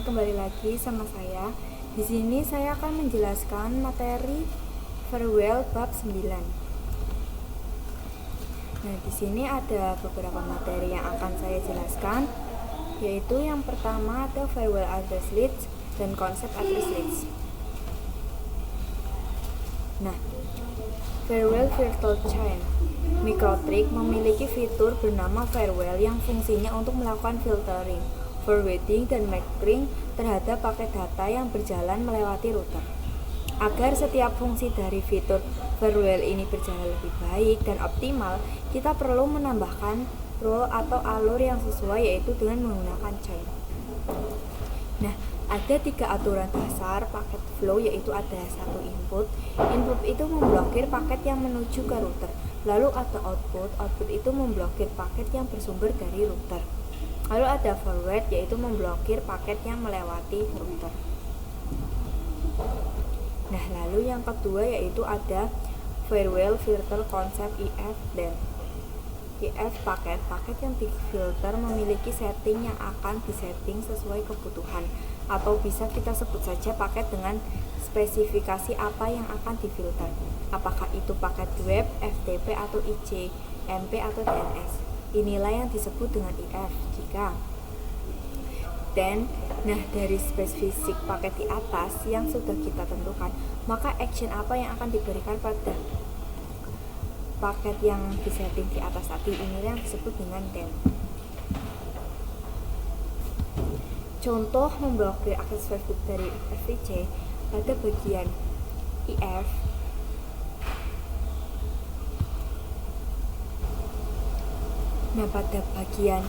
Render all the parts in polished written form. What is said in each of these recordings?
kembali lagi sama saya. Di sini saya akan menjelaskan materi farewell bab 9. Nah, di sini ada beberapa materi yang akan saya jelaskan, yaitu yang pertama ada farewell address list dan konsep address list. Nah, farewell virtual chain MikroTrik memiliki fitur bernama farewell yang fungsinya untuk melakukan filtering, forwarding, dan mapping terhadap paket data yang berjalan melewati router. Agar setiap fungsi dari fitur farewell ini berjalan lebih baik dan optimal, kita perlu menambahkan rule atau alur yang sesuai, yaitu dengan menggunakan chain. Nah, ada 3 aturan dasar paket flow, yaitu ada 1 input. Input itu memblokir paket yang menuju ke router. Lalu ada output. Output itu memblokir paket yang bersumber dari router. Lalu ada forward, yaitu memblokir paket yang melewati router. Nah, lalu yang kedua yaitu ada farewell filter konsep IF dan IF paket yang difilter memiliki setting yang akan disetting sesuai kebutuhan, atau bisa kita sebut saja paket dengan spesifikasi apa yang akan difilter, apakah itu paket web, FTP atau IC, MP atau DNS. Inilah yang disebut dengan IF. Nah, dari spesifik paket di atas yang sudah kita tentukan, maka action apa yang akan diberikan pada paket yang disetting di atas tadi, inilah yang disebut dengan then. Contoh memblokir akses Facebook dari FTC pada bagian IF. Nah, pada bagian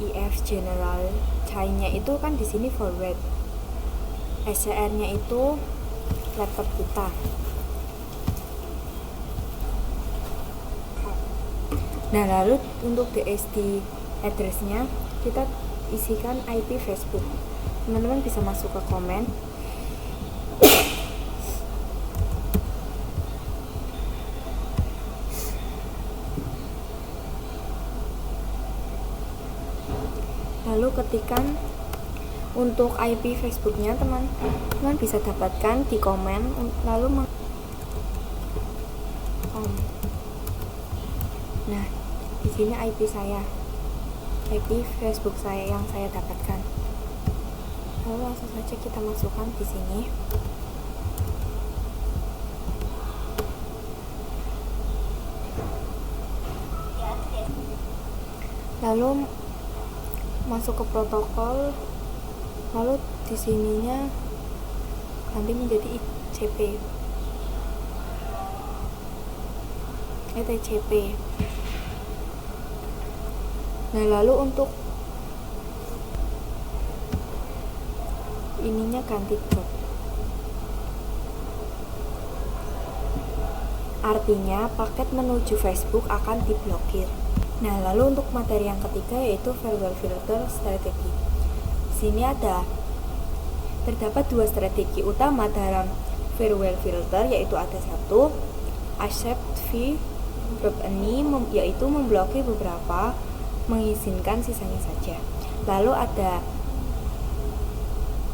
IF general chain-nya itu kan di sini forward. SCR-nya itu laptop kita. Nah, lalu untuk DSD address-nya kita isikan IP Facebook. Teman-teman bisa masuk ke komen. Lalu ketikkan untuk IP Facebooknya, teman-teman bisa dapatkan di komen. Lalu nah, di sini IP Facebook saya yang saya dapatkan. Lalu langsung saja kita masukkan di sini. Lalu masuk ke protokol, lalu di sininya ganti menjadi TCP. Nah, lalu untuk ininya ganti drop. Artinya paket menuju Facebook akan diblokir. Nah, lalu untuk materi yang ketiga yaitu farewell filter strategi. Sini terdapat 2 strategi utama dalam farewell filter, yaitu ada 1 accept fee drop any, yaitu memblokir beberapa, mengizinkan sisanya saja. Lalu ada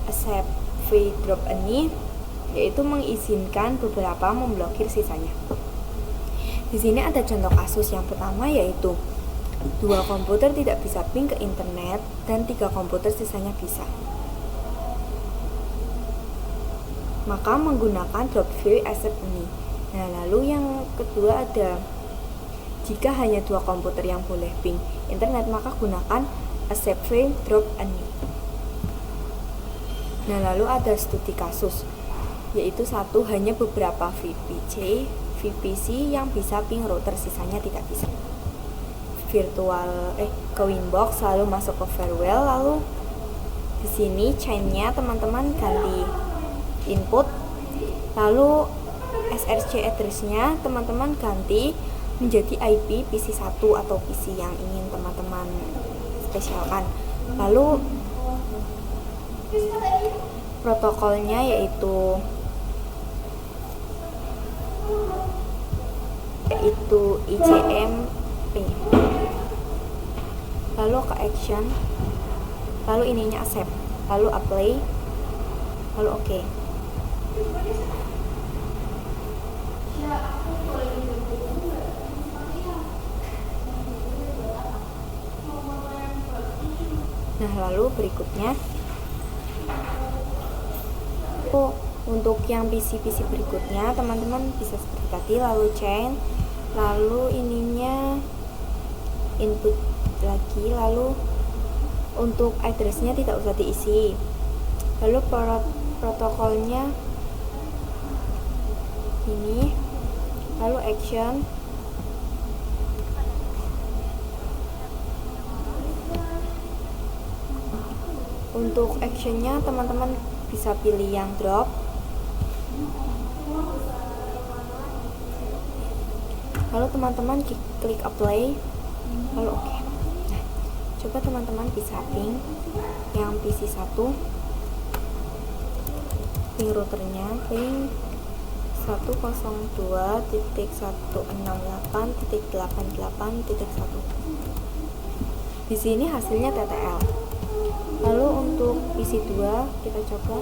accept fee drop any, yaitu mengizinkan beberapa, memblokir sisanya. Di sini ada contoh kasus yang pertama, yaitu 2 komputer tidak bisa ping ke internet dan 3 komputer sisanya bisa. Maka menggunakan drop free accept ini. Nah, lalu yang kedua ada jika hanya 2 komputer yang boleh ping internet, maka gunakan accept free drop any. Nah, lalu ada studi kasus, yaitu 1 hanya beberapa VPC yang bisa ping router, sisanya tidak bisa. Ke Winbox, lalu masuk ke farewell, lalu di sini chain-nya teman-teman ganti input, lalu SRC address-nya teman-teman ganti menjadi IP PC1 atau PC yang ingin teman-teman spesialkan. Lalu protokolnya yaitu ICMP. Lalu ke action, lalu ininya accept. lalu apply, lalu oke. Nah, lalu berikutnya untuk yang PC berikutnya teman-teman bisa seperti tadi, lalu change, lalu ininya input lagi, lalu untuk addressnya tidak usah diisi, lalu protokolnya ini, lalu action, untuk actionnya teman-teman bisa pilih yang drop, lalu teman-teman klik apply, lalu oke. Nah, coba teman-teman bisa ping yang PC1, ping routernya ping 102.168.88.1. Di sini hasilnya TTL. Lalu untuk PC2 kita coba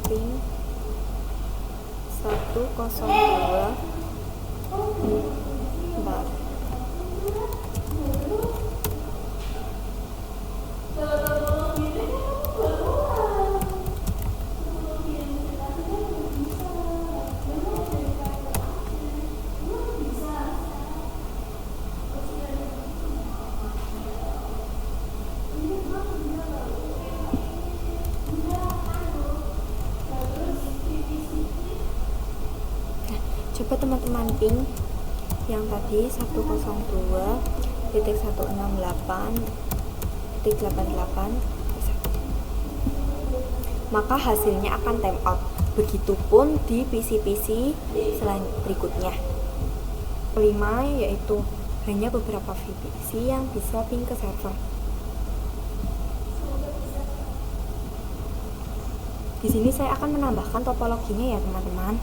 ping 102.4. Coba teman-teman ping yang tadi 102.168.88, maka hasilnya akan timeout. Begitupun di PC selain berikutnya. Kelima yaitu hanya beberapa PC yang bisa ping ke server. Di sini saya akan menambahkan topologinya ya teman-teman.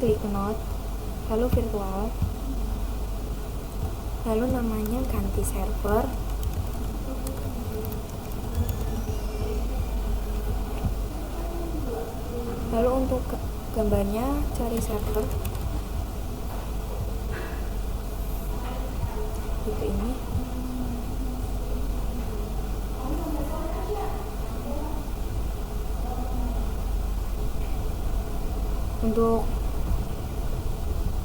Klik node, lalu virtual, lalu namanya ganti server, lalu untuk gambarnya cari server gitu ini. Untuk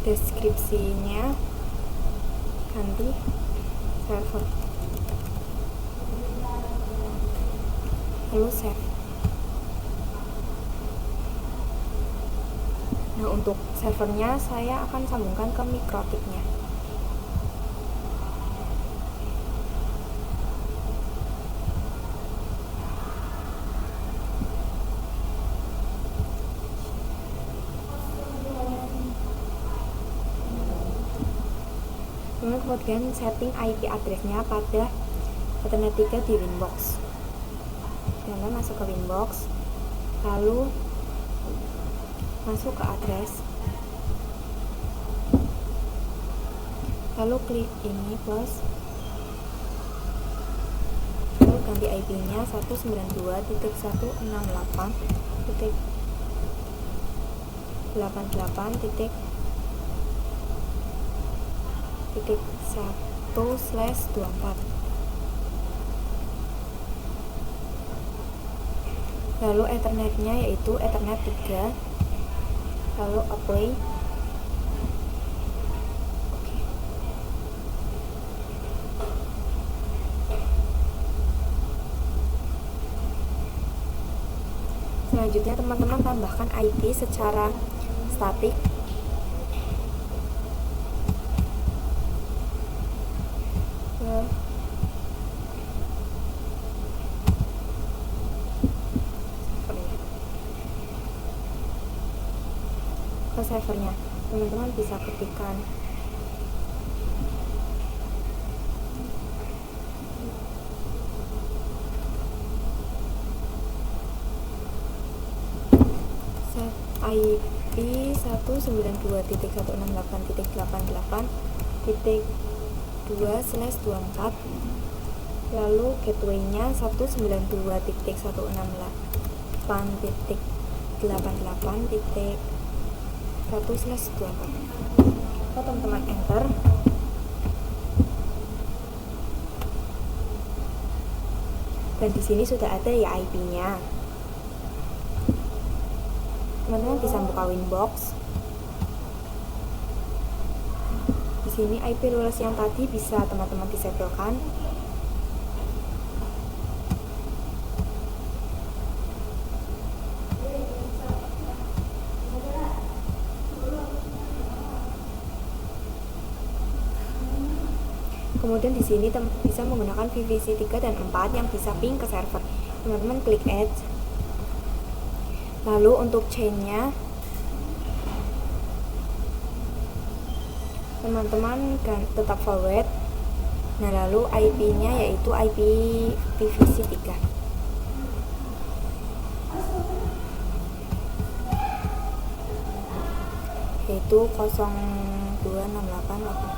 deskripsinya ganti server, lalu save. Nah, untuk servernya saya akan sambungkan ke mikrotiknya. Kemudian setting IP addressnya pada Ethernet 3 di Winbox. Kemudian masuk ke Winbox, lalu masuk ke address, lalu klik ini plus, lalu ganti IP nya 192.168.1/24. Lalu Ethernetnya yaitu Ethernet 3, lalu apply. Selanjutnya teman-teman tambahkan IP secara statik. Ke servernya teman-teman bisa ketikkan IP 192.168.88.2/24, lalu gateway-nya 192.168.1/24. Teman-teman enter. Dan di sini sudah ada ya IP-nya. Teman-teman bisa buka Winbox. Di sini IP lulus yang tadi bisa teman-teman disablekan. Kemudian di sini bisa menggunakan VPC 3 dan 4 yang bisa ping ke server. Teman-teman klik add. Lalu untuk chain-nya teman-teman tetap forward. Nah, lalu IP-nya yaitu IP VPC 3. Yaitu 026888.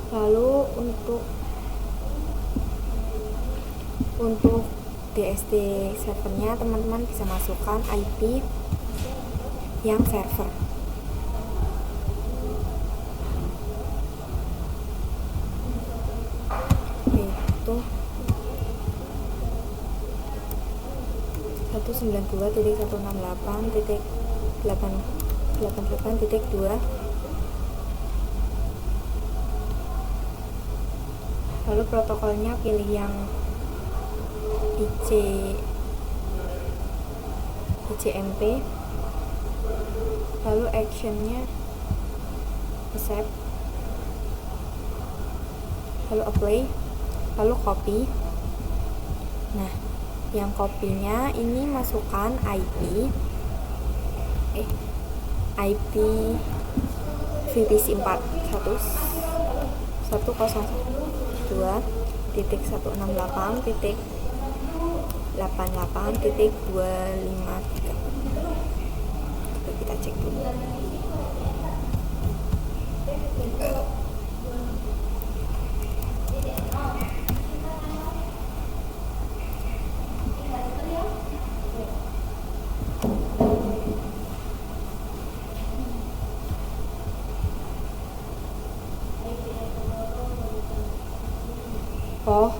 Lalu untuk DSD servernya teman-teman bisa masukkan IP yang server. Yaitu 192.168.88.2. Lalu protokolnya pilih yang ICMP. Lalu actionnya accept, lalu apply, lalu copy. Nah, yang copy-nya ini masukkan IP VPC 4 101.2.168.88.253. Kita cek dulu. Oh,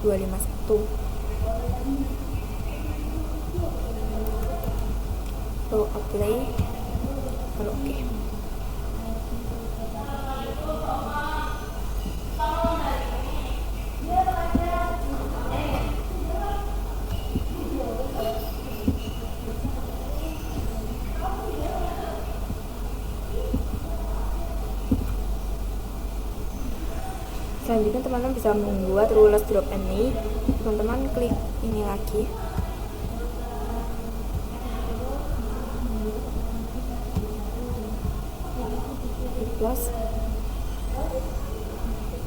251. Lalu apply, lalu oke. Selanjutnya teman-teman bisa membuat rules drop ini. Teman-teman klik ini lagi. Plus.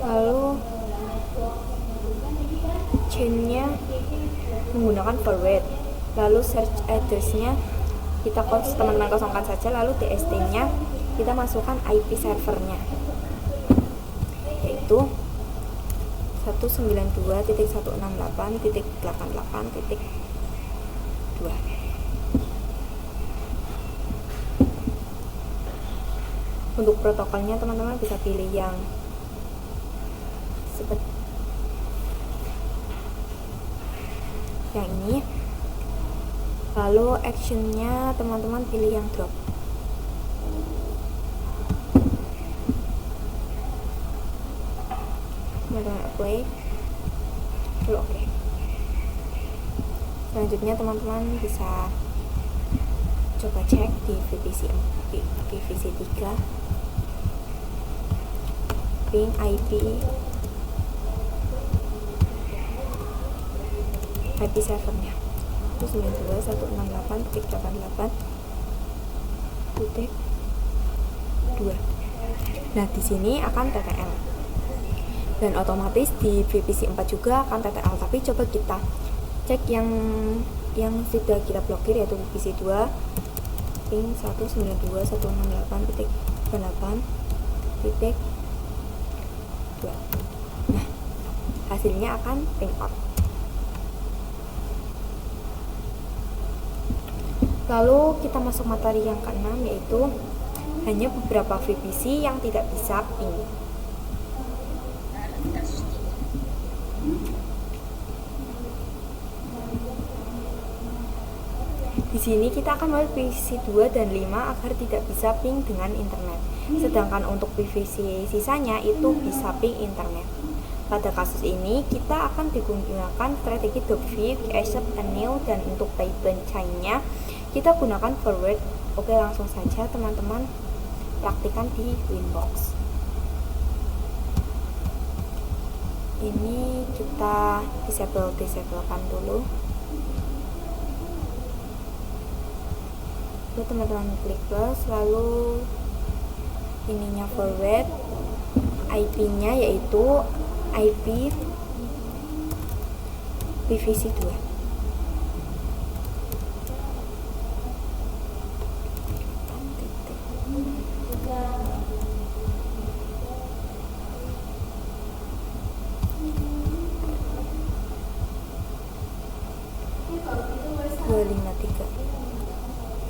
Lalu chainnya menggunakan forward. Lalu search address-nya kita teman-teman kosongkan saja. Lalu DST-nya kita masukkan IP servernya, yaitu 192.168.88.2. Untuk protokolnya teman-teman bisa pilih yang seperti yang ini. Lalu actionnya teman-teman pilih yang drop. Selanjutnya teman-teman bisa coba cek di VPC 3 ping IP 7-nya 192.168.88.2. Nah, di sini akan TTL. Dan otomatis di VPC 4 juga akan TTL, tapi coba kita cek yang sudah kita blokir, yaitu VPC 2 ping 192.168.88.2. Nah, hasilnya akan ping out. Lalu kita masuk materi yang keenam, yaitu hanya beberapa VPC yang tidak bisa ping. Di sini kita akan melihat PVC 2 dan 5 agar tidak bisa ping dengan internet. Sedangkan untuk PVC sisanya itu bisa ping internet. Pada kasus ini kita akan digunakan strategi dogview, accept and new, dan untuk pipeline chain-nya kita gunakan forward. Oke, langsung saja teman-teman praktikan di Winbox. Ini kita disablekan dulu. Lalu teman-teman klik plus, lalu ininya forward, IP-nya yaitu IP PVC 2.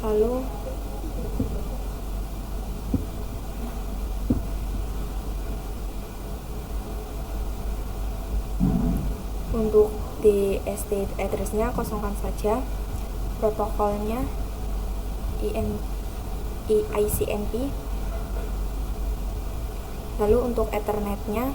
Lalu untuk di state address-nya kosongkan saja, protokolnya ICMP. Lalu untuk Ethernet-nya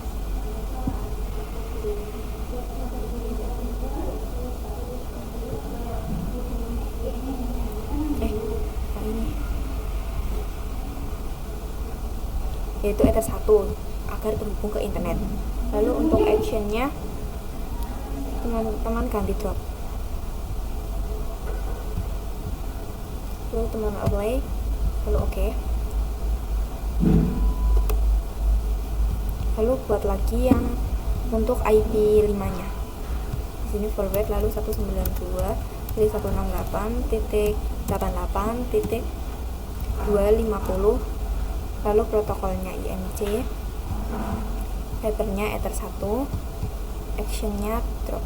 yaitu Ether 1 agar terhubung ke internet. Lalu untuk action-nya teman-teman ganti drop. Lalu teman apply, lalu oke. Lalu buat lagi yang untuk IP 5-nya. Di sini forward lalu 192.168.88.250. Lalu protokolnya IMC, header-nya Ether 1, action-nya drop.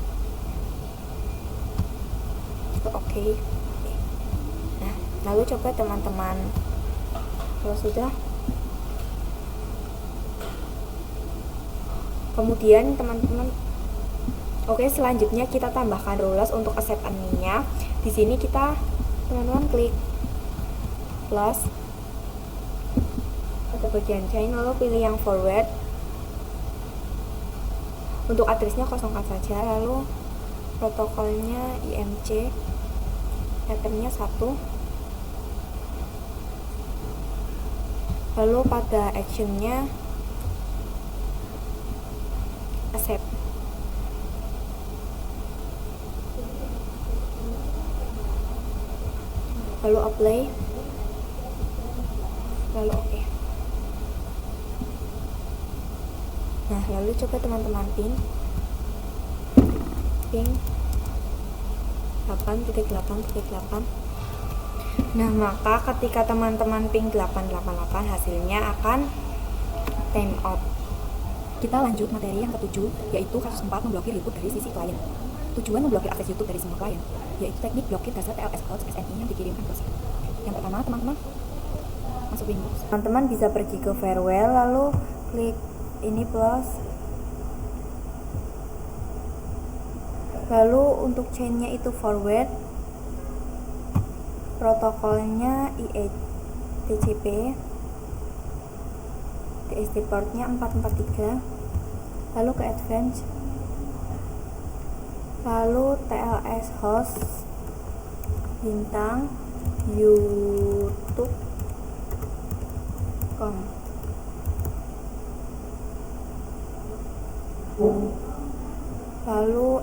Oke. Nah, lalu coba teman-teman, kalau sudah, kemudian teman-teman, oke, selanjutnya kita tambahkan rules untuk accept admin-nya. Di sini kita teman-teman klik plus pada bagian chain, lalu pilih yang forward. Untuk address-nya kosongkan saja, lalu protokolnya IMC, header-nya 1. Lalu pada action-nya accept. Lalu apply, lalu oke. Nah, lalu coba teman-teman ping 8.8.8. Nah, maka ketika teman-teman ping 888 hasilnya akan time out. Kita lanjut materi yang ketujuh, yaitu kasus 4 memblokir YouTube dari sisi klien. Tujuan memblokir akses YouTube dari semua klien, yaitu teknik blokir dasar TLS Cloud SNI yang dikirimkan ke site. Yang pertama, teman-teman masuk Windows. Teman-teman bisa pergi ke Farewell, lalu klik ini plus. Lalu untuk chainnya itu forward, protokolnya IETCP, TCP portnya 443, lalu ke advance, lalu TLS host bintang youtube.com. Lalu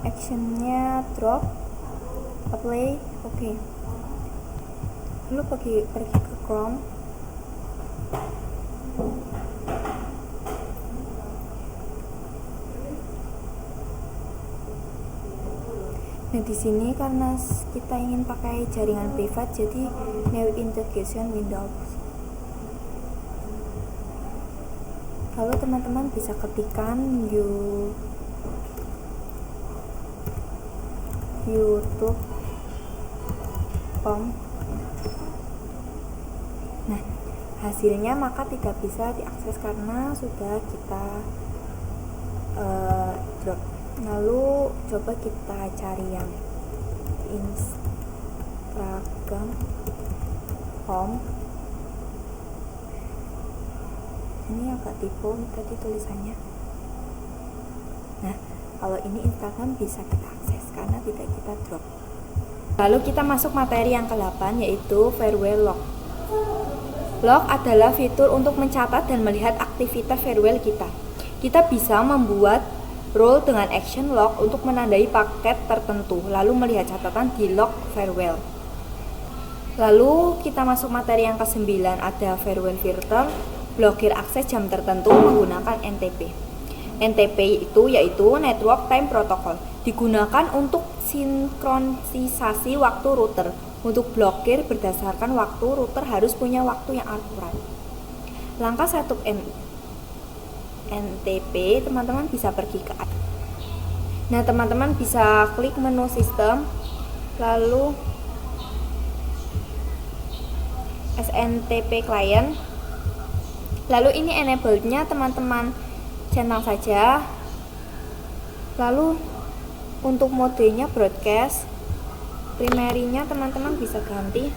actionnya drop, apply, oke. Lalu pergi ke Chrome. Nah, di sini karena kita ingin pakai jaringan privat, jadi new integration Windows. Lalu teman-teman bisa ketikkan youtube.com. Nah, hasilnya maka tidak bisa diakses karena sudah kita drop. Lalu coba kita cari yang Instagram home. Ini agak typo tadi tulisannya. Nah, kalau ini Instagram bisa kita akses karena tidak kita drop. Lalu kita masuk materi yang ke-8, yaitu farewell log. Log adalah fitur untuk mencatat dan melihat aktivitas farewell kita. Kita bisa membuat role dengan action log untuk menandai paket tertentu, lalu melihat catatan di log farewell. Lalu kita masuk materi yang ke-9, ada farewell filter, blokir akses jam tertentu menggunakan NTP. NTP itu yaitu Network Time Protocol, digunakan untuk sinkronisasi waktu router. Untuk blokir berdasarkan waktu, router harus punya waktu yang akurat. Langkah 1 NTP, teman-teman bisa pergi ke atas. Nah, teman-teman bisa klik menu sistem, lalu SNTP client. Lalu ini enable-nya teman-teman centang saja. Lalu untuk modenya broadcast, primary-nya teman-teman bisa ganti.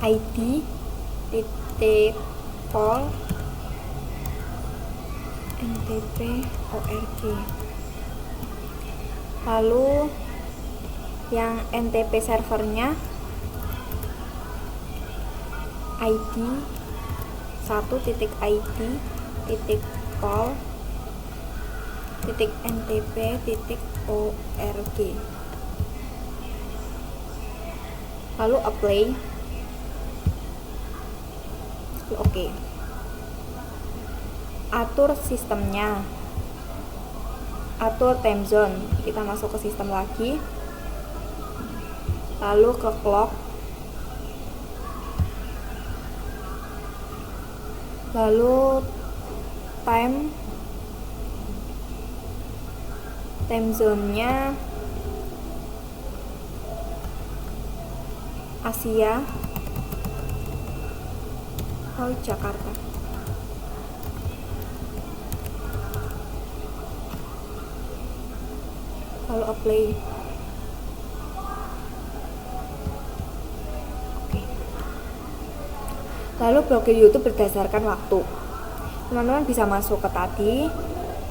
.id.call ntp.org. Lalu yang NTP servernya id 1.id.call.ntp.org. Lalu apply. Oke. Atur sistemnya, atur time zone. Kita masuk ke sistem lagi, lalu ke clock, lalu time zone-nya Asia, Jakarta. Lalu apply. Oke. Lalu blokir YouTube berdasarkan waktu. Teman-teman bisa masuk ke tadi,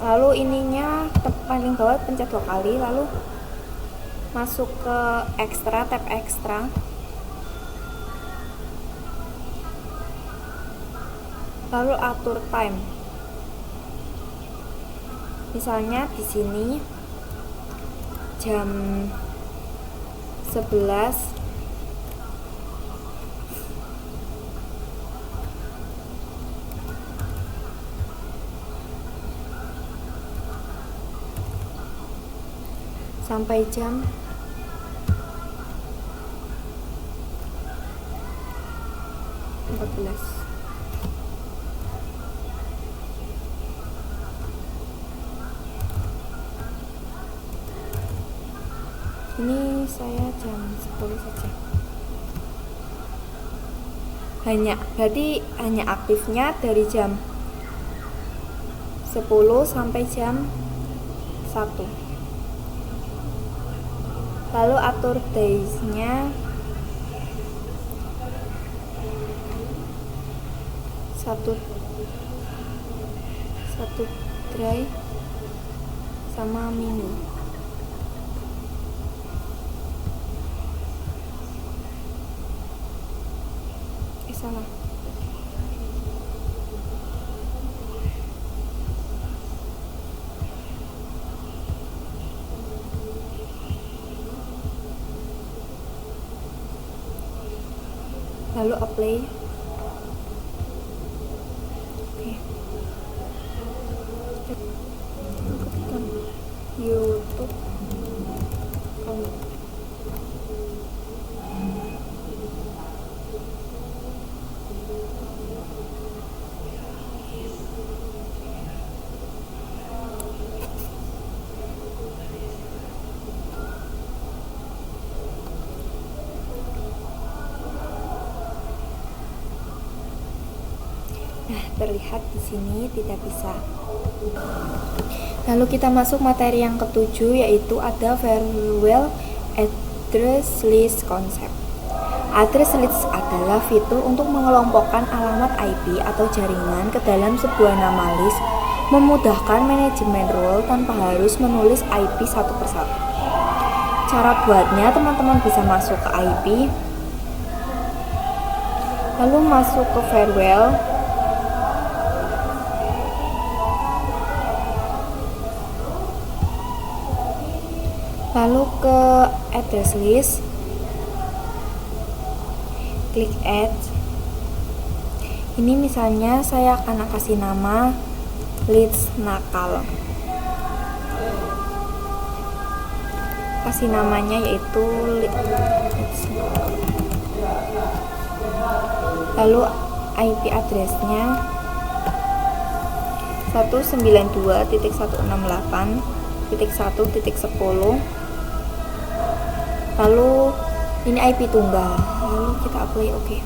lalu ininya paling bawah pencet 2 kali, lalu masuk ke ekstra, tab ekstra. Lalu atur time. Misalnya di sini jam 11 sampai jam 14. Ini saya jam 10 saja. Berarti hanya aktifnya dari jam 10 sampai jam 1. Lalu atur days-nya satu tray sama mini. Salah. Lalu apply. Oke. Ketikkan YouTube. Nah, terlihat di sini tidak bisa. Lalu kita masuk materi yang ketujuh, yaitu ada farewell address list concept. Address list adalah fitur untuk mengelompokkan alamat IP atau jaringan ke dalam sebuah nama list, memudahkan manajemen role tanpa harus menulis IP satu persatu. Cara buatnya, teman-teman bisa masuk ke IP, lalu masuk ke farewell, lalu ke address list, klik add. Ini misalnya saya akan kasih nama list nakal, kasih namanya yaitu list nakal. Lalu IP addressnya 192.168.1.10. Lalu ini IP tunggal, lalu kita apply oke.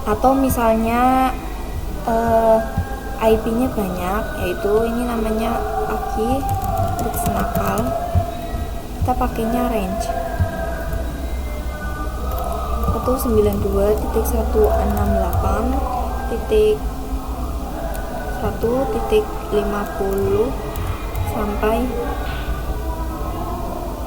Atau misalnya IP-nya banyak, yaitu ini namanya Aki list nakal, kita pakainya range 192.168.1.50 sampai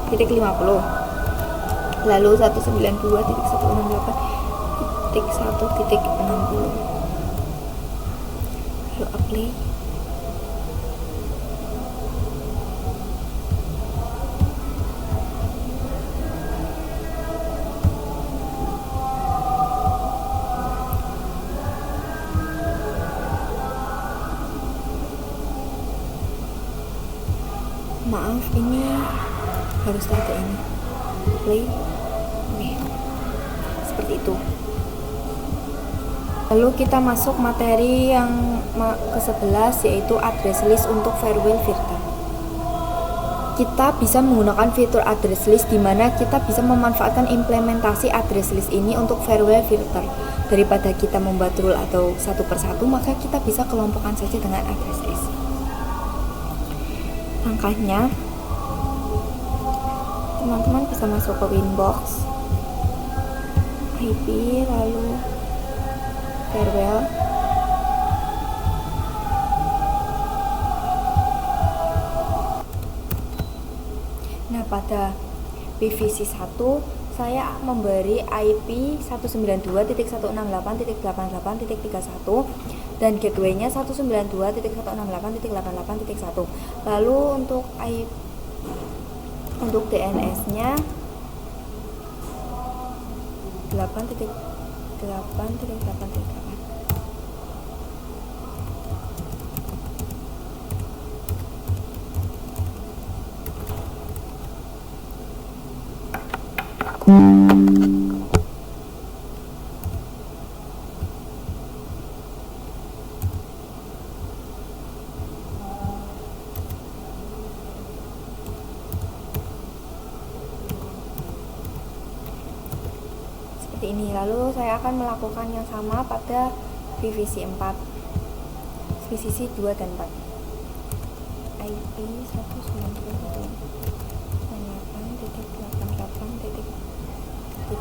titik 50. Lalu 192.168.1.60. Lalu apply. Maaf, ini harus ada ini play. Oke, seperti itu. Lalu kita masuk materi yang ke-11, yaitu address list untuk farewell filter. Kita bisa menggunakan fitur address list di mana kita bisa memanfaatkan implementasi address list ini untuk farewell filter. Daripada kita membuat rule atau satu persatu, maka kita bisa kelompokkan saja dengan address list. Langkahnya, teman-teman bisa masuk ke Winbox, IP, lalu farewell. Nah, pada PVC 1 saya memberi IP 192.168.88.31 dan gateway-nya 192.168.88.1. Lalu untuk DNS-nya 8.8.8.8. Seperti ini. Lalu saya akan melakukan yang sama pada VVC 4, VVC 2 dan 4. IP 192.168.88.32/2.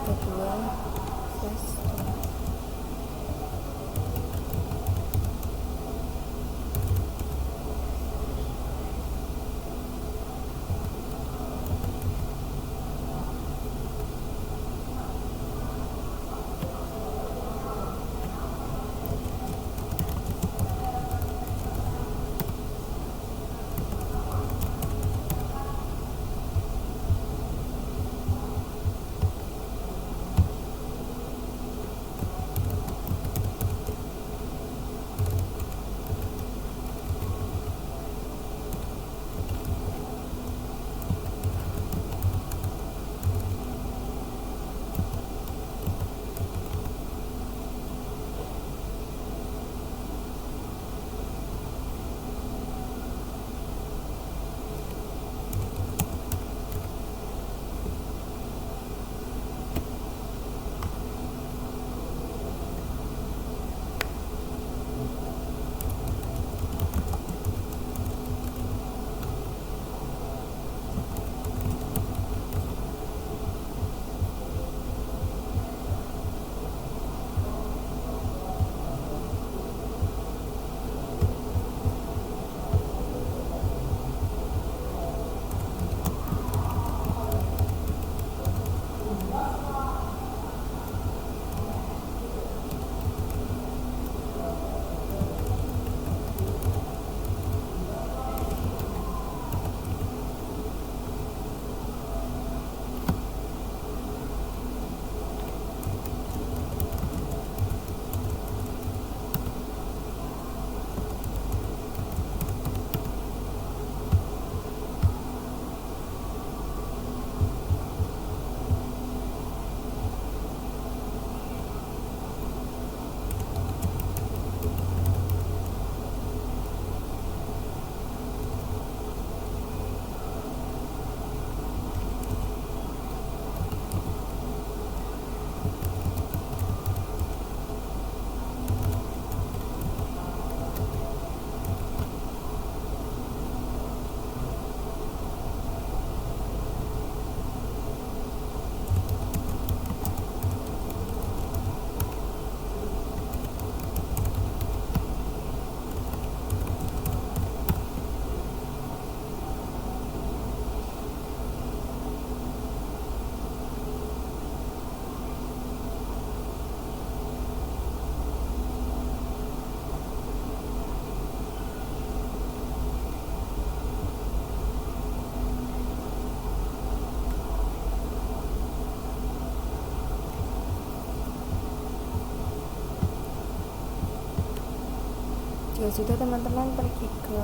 Jika sudah, teman-teman pergi ke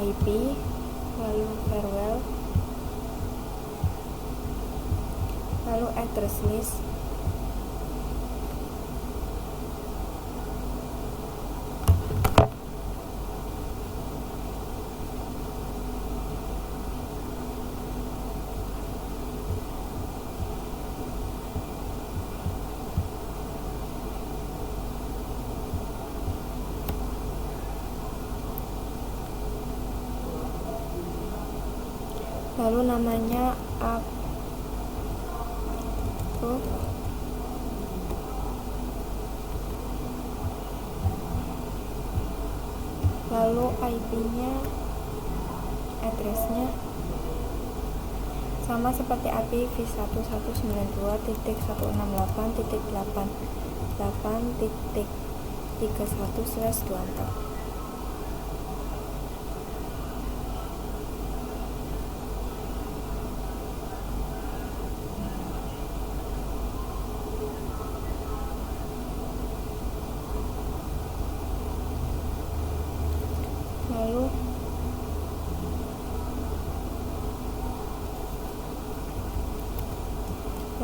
IP, lalu farewell, lalu address list, lalu namanya upload, lalu IP-nya, address-nya sama seperti API v1192.168.88.31/2.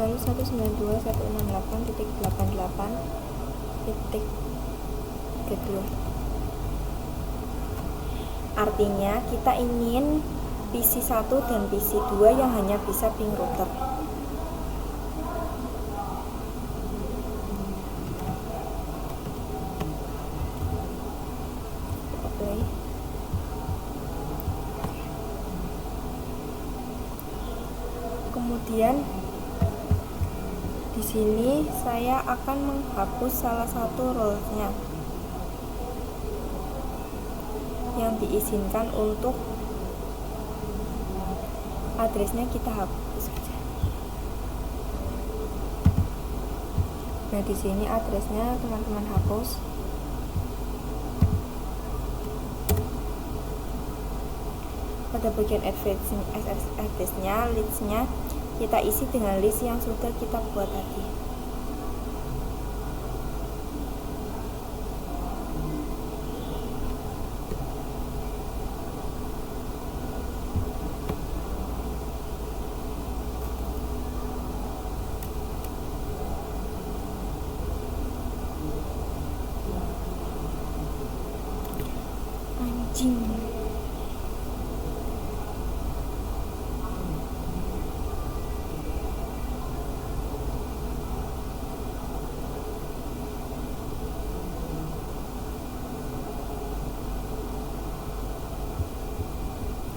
Lalu 192.168.88.32. Artinya kita ingin PC 1 dan PC 2 yang hanya bisa ping router. Kemudian di sini saya akan menghapus salah satu roles-nya yang diizinkan untuk address-nya, kita hapus saja. Nah, di sini address-nya teman-teman hapus. Pada bagian address-nya, list-nya kita isi dengan list yang sudah kita buat tadi. Anjing.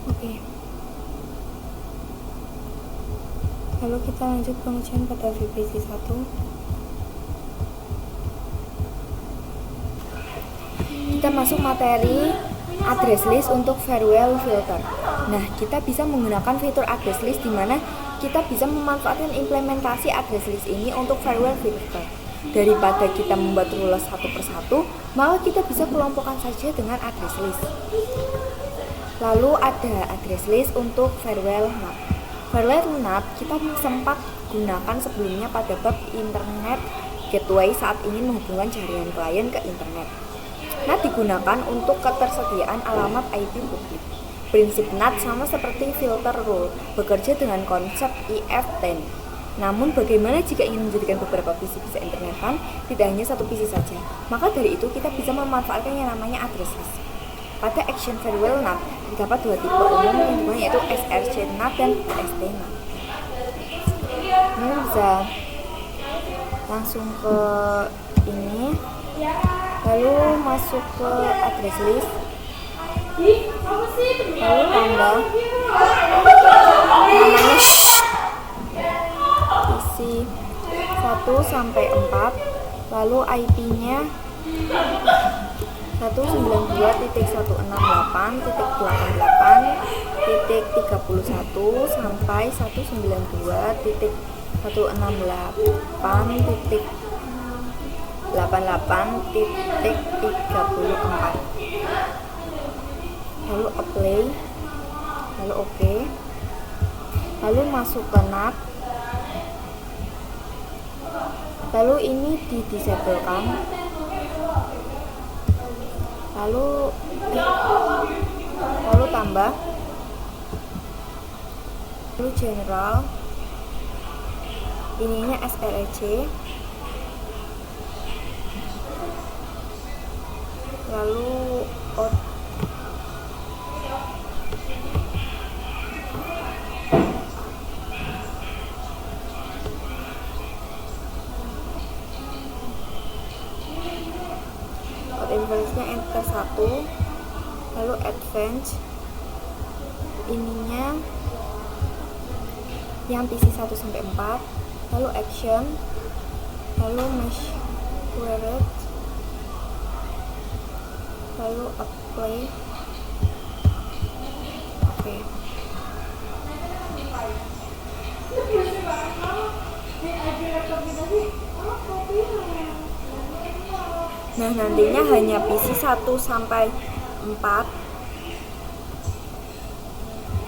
Oke. Lalu kita lanjut pengujian pada VPC 1. Kita masuk materi address list untuk farewell filter. Nah, kita bisa menggunakan fitur address list di mana kita bisa memanfaatkan implementasi address list ini untuk farewell filter. Daripada kita membuat rules satu persatu, maka kita bisa kelompokkan saja dengan address list. Lalu ada address list untuk farewell NAT. Farewell NAT kita sempat gunakan sebelumnya pada bab internet gateway saat ingin menghubungkan jaringan klien ke internet. NAT digunakan untuk ketersediaan alamat IP publik. Prinsip NAT sama seperti filter rule, bekerja dengan konsep IF10. Namun bagaimana jika ingin menjadikan beberapa PC bisa internetan, tidak hanya satu PC saja? Maka dari itu kita bisa memanfaatkan yang namanya address list. Pada action farewell NAT terdapat dua tipe umum yang digunakan, yaitu SRC NAT dan ST NAT. Ini bisa langsung ke ini, lalu masuk ke address list, lalu tambah namanya PC 1 sampai 4, lalu IP-nya 192.168.88.31 sampai 192.168.88.34. Lalu apply, lalu OK, lalu masuk ke NAT, lalu ini didisablekan, lalu lalu tambah, lalu general, ininya srec, lalu out, inverse-nya enter 1, lalu advance, ininya yang PC 1 sampai 4, lalu action, lalu mesh query, lalu apply. Oke. Nah, nantinya hanya PC 1 sampai 4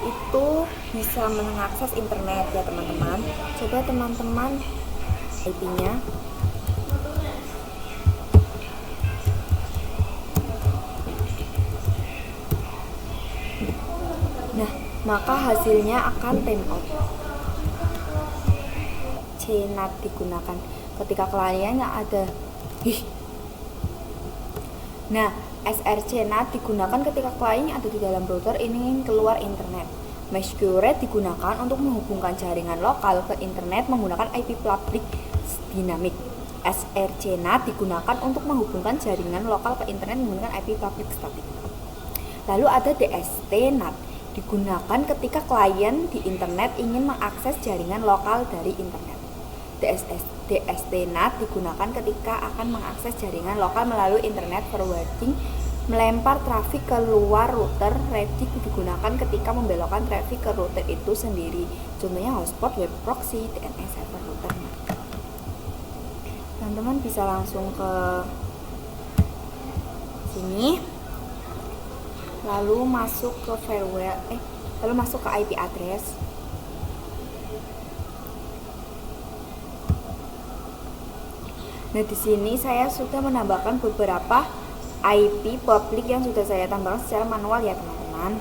itu bisa mengakses internet ya teman-teman. Coba teman-teman IP-nya. Nah, maka hasilnya akan timeout. CNAT digunakan ketika klien yang ada. Nah, srcNAT digunakan ketika klien yang ada di dalam browser ingin keluar internet. Mesh query digunakan untuk menghubungkan jaringan lokal ke internet menggunakan IP public dynamic. srcNAT digunakan untuk menghubungkan jaringan lokal ke internet menggunakan IP public static. Lalu ada DSTNAT digunakan ketika klien di internet ingin mengakses jaringan lokal dari internet. DSTNAT digunakan ketika akan mengakses jaringan lokal melalui internet forwarding, melempar trafik keluar router. Ready digunakan ketika membelokkan trafik ke router itu sendiri. Contohnya hotspot, web proxy, DNS server router. Teman-teman bisa langsung ke sini, lalu masuk ke firewall, lalu masuk ke IP address. Nah, di sini saya sudah menambahkan beberapa IP public yang sudah saya tambahkan secara manual ya teman-teman.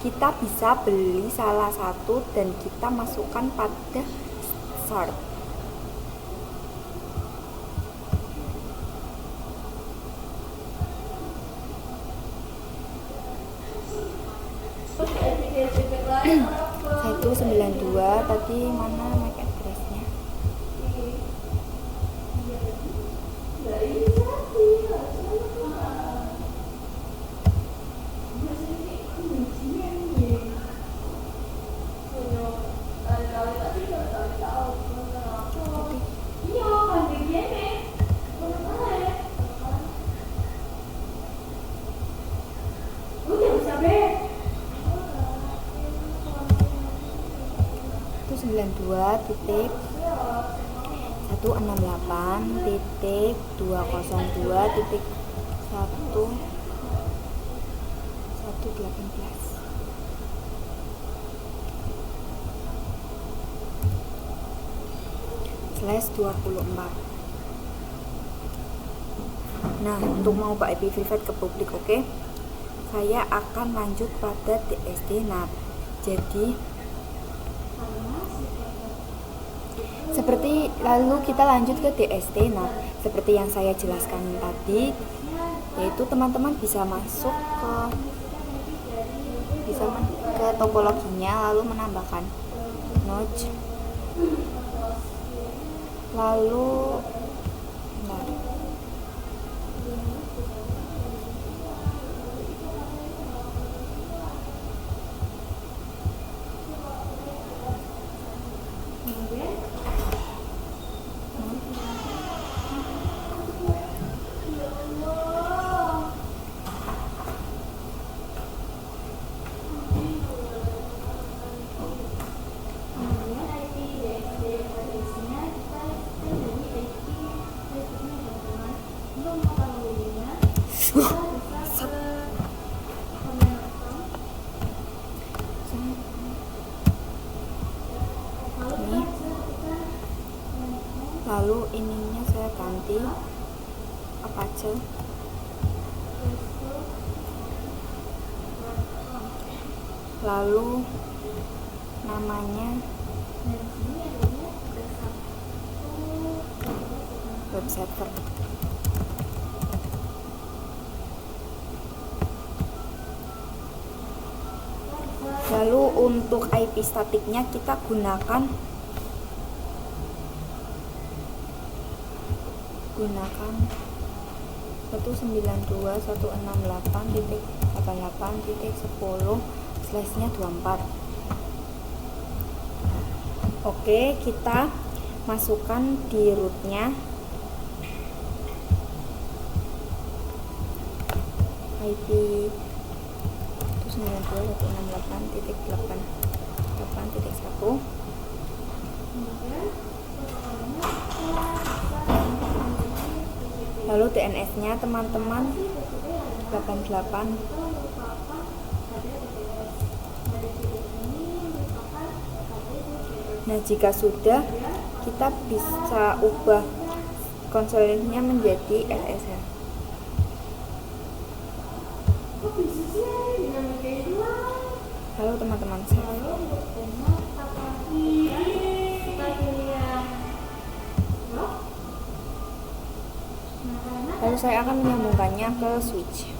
Kita bisa beli salah satu dan kita masukkan pada start. Satu 92 tadi mana MAC address-nya? Itu 92.168.1.24. Nah, untuk mengubah IP private ke publik, oke. Saya akan lanjut pada DSTNAT. Jadi seperti lalu kita lanjut ke DSTNAT. Seperti yang saya jelaskan tadi, yaitu teman-teman bisa masuk ke topologinya, lalu menambahkan node, lalu lalu ininya saya ganti Apache lalu namanya web server. Lalu untuk IP statiknya kita gunakan 192.168.88.10/24. Oke, kita masukkan di rootnya IP 192.168.88.1. Lalu DNS-nya teman-teman 88. Nah, jika sudah, kita bisa ubah konsolnya menjadi SSL. Halo teman-teman, lalu saya akan menyambungkannya ke switch.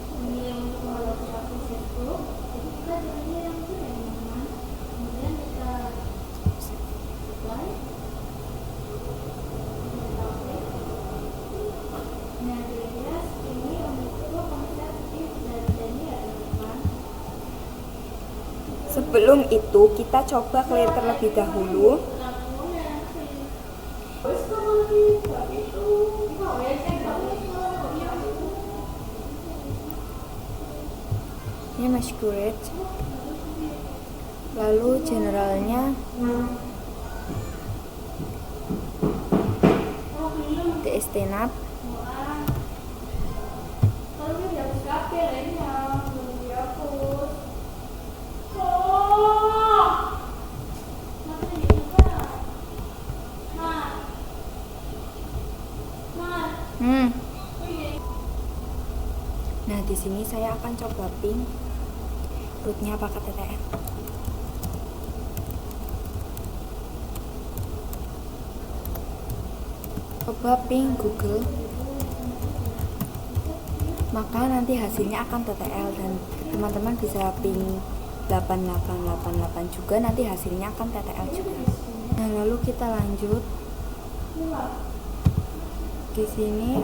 Sebelum itu kita coba clear terlebih dahulu. Ini masquerade. Lalu generalnya DSTNAT. Nah, di sini saya akan coba ping rootnya pakai TTL. Coba ping Google, maka nanti hasilnya akan TTL dan teman-teman bisa ping 8888 juga, nanti hasilnya akan TTL juga. Nah, lalu kita lanjut. Di sini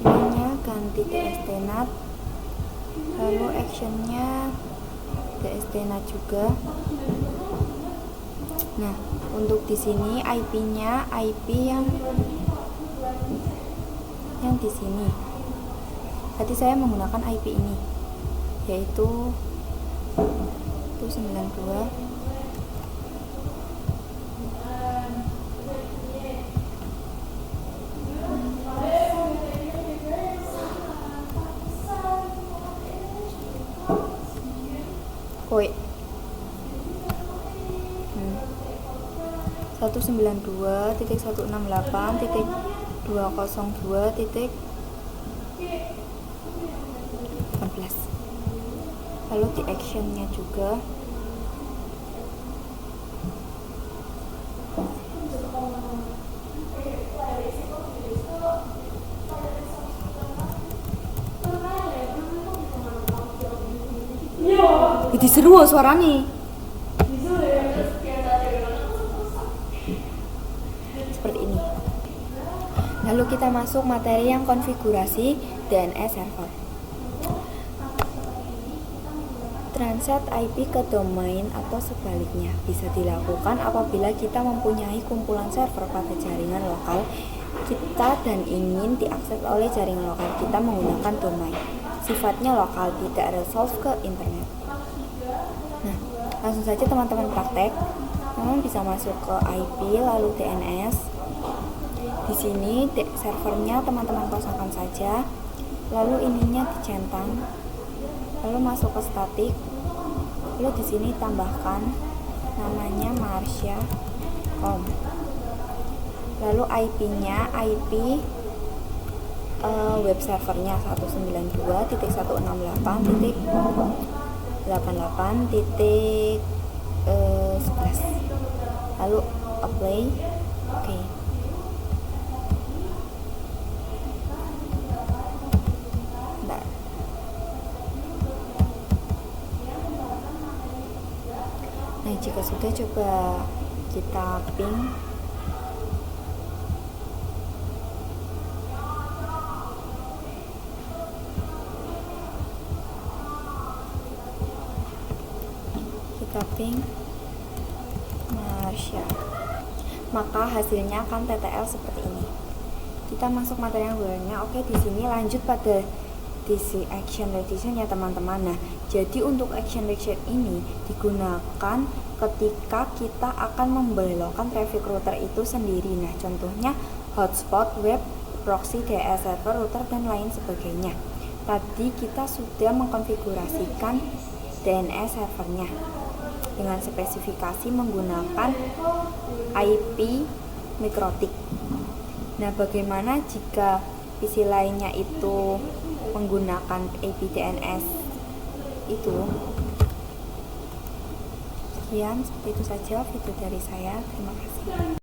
ininya ganti DSTNAT, lalu actionnya DSTNAT juga. Nah, untuk di sini IP-nya IP yang di sini. Tadi saya menggunakan IP ini, yaitu 192. Koi 192.168.202.18. Lalu di actionnya juga jadi seru suaranya. Seperti ini. Lalu kita masuk materi yang konfigurasi DNS server. Translate IP ke domain atau sebaliknya bisa dilakukan apabila kita mempunyai kumpulan server pada jaringan lokal kita dan ingin diakses oleh jaringan lokal kita menggunakan domain. Sifatnya lokal, tidak resolve ke internet. Nah, langsung saja teman-teman praktek. Teman bisa masuk ke IP lalu DNS. Di sini servernya teman-teman kosongkan saja. Lalu ininya dicentang. Lalu masuk ke static. Lalu di sini tambahkan namanya marsha.com. Lalu IP-nya IP web servernya 192.168.1. 88.11. Lalu apply. Oke. Bentar. Nah, jika sudah, coba kita ping. Marsha, maka hasilnya akan TTL seperti ini. Kita masuk materi yang berikutnya. Oke, di sini lanjut pada DC action reaction ya teman-teman. Nah, jadi untuk action reaction ini digunakan ketika kita akan membelokkan traffic router itu sendiri. Nah, contohnya hotspot, web, proxy, DNS server, router, dan lain sebagainya. Tadi kita sudah mengkonfigurasikan DNS servernya dengan spesifikasi menggunakan IP MikroTik. Nah, bagaimana jika PC lainnya itu menggunakan IP DNS itu? Sekian, seperti itu saja video dari saya. Terima kasih.